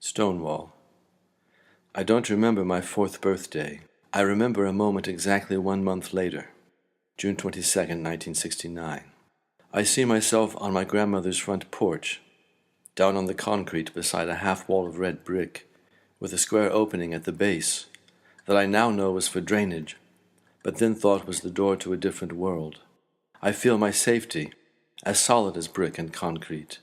Stonewall. I don't remember my 4th birthday. I remember a moment exactly 1 month later, June 22nd, 1969. I see myself on my grandmother's front porch, down on the concrete beside a half wall of red brick, with a square opening at the base that I now know was for drainage, but then thought was the door to a different world. I feel my safety, as solid as brick and concrete.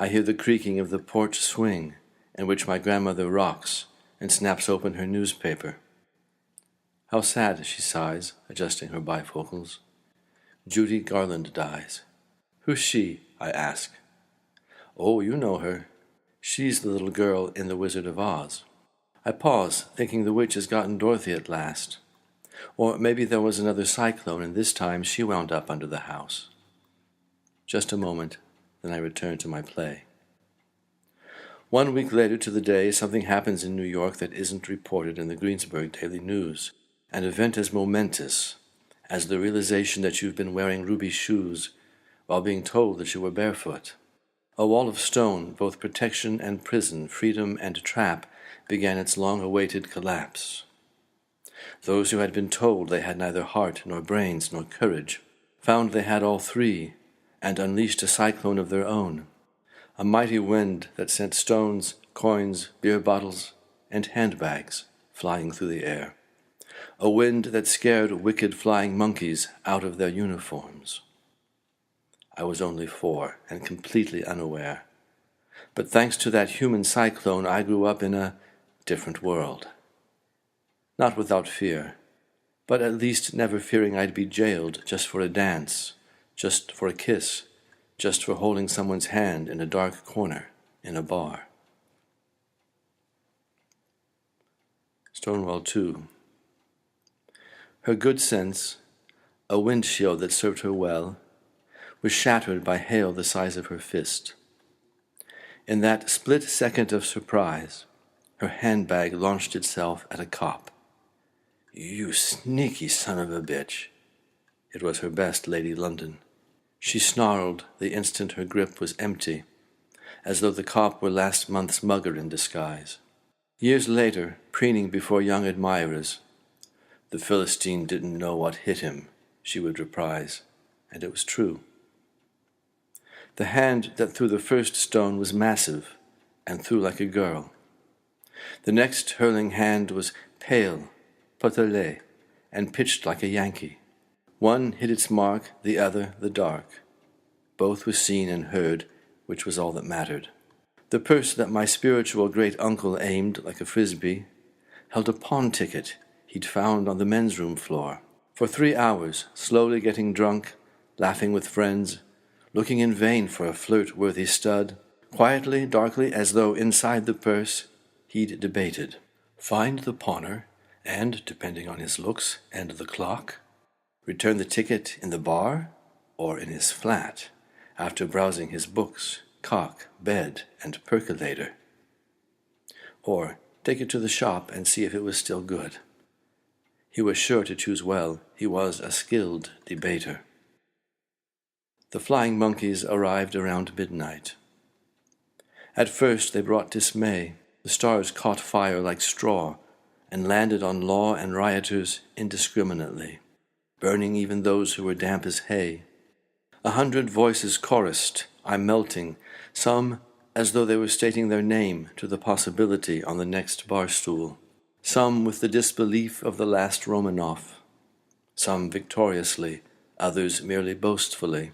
I hear the creaking of the porch swing in which my grandmother rocks and snaps open her newspaper. How sad, she sighs, adjusting her bifocals. Judy Garland dies. Who's she? I ask. Oh, you know her. She's the little girl in The Wizard of Oz. I pause, thinking the witch has gotten Dorothy at last. Or maybe there was another cyclone, and this time she wound up under the house. Just a moment, then I return to my play. 1 week later to the day, something happens in New York that isn't reported in the Greensburg Daily News. An event as momentous as the realization that you've been wearing ruby shoes while being told that you were barefoot. A wall of stone, both protection and prison, freedom and trap, began its long-awaited collapse. Those who had been told they had neither heart nor brains nor courage found they had all three, and unleashed a cyclone of their own, a mighty wind that sent stones, coins, beer bottles, and handbags flying through the air, a wind that scared wicked flying monkeys out of their uniforms. I was only 4 and completely unaware, but thanks to that human cyclone I grew up in a different world. Not without fear, but at least never fearing I'd be jailed just for a dance, just for a kiss, just for holding someone's hand in a dark corner in a bar. Stonewall 2. Her good sense, a windshield that served her well, was shattered by hail the size of her fist. In that split second of surprise, her handbag launched itself at a cop. "You sneaky son of a bitch." It was her best Lady London. She snarled the instant her grip was empty, as though the cop were last month's mugger in disguise. Years later, preening before young admirers, "The Philistine didn't know what hit him," she would reprise, and it was true. The hand that threw the first stone was massive, and threw like a girl. The next hurling hand was pale, potelé, and pitched like a Yankee. One hit its mark, the other the dark. Both were seen and heard, which was all that mattered. The purse that my spiritual great-uncle aimed like a frisbee held a pawn ticket he'd found on the men's room floor. For 3 hours, slowly getting drunk, laughing with friends, looking in vain for a flirt-worthy stud, quietly, darkly, as though inside the purse, he'd debated. Find the pawner, and, depending on his looks and the clock, return the ticket in the bar or in his flat, after browsing his books, cock, bed, and percolator. Or take it to the shop and see if it was still good. He was sure to choose well. He was a skilled debater. The flying monkeys arrived around midnight. At first they brought dismay. The stars caught fire like straw and landed on law and rioters indiscriminately, burning even those who were damp as hay. 100 voices chorused, "I'm melting," some as though they were stating their name to the possibility on the next bar stool, some with the disbelief of the last Romanoff, some victoriously, others merely boastfully,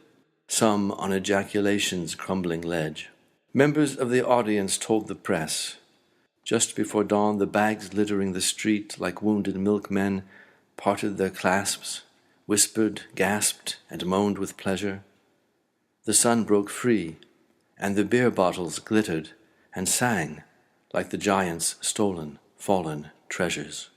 some on ejaculation's crumbling ledge. Members of the audience told the press. Just before dawn, the bags littering the street like wounded milkmen parted their clasps, whispered, gasped, and moaned with pleasure. The sun broke free, and the beer bottles glittered and sang like the giants' stolen, fallen treasures.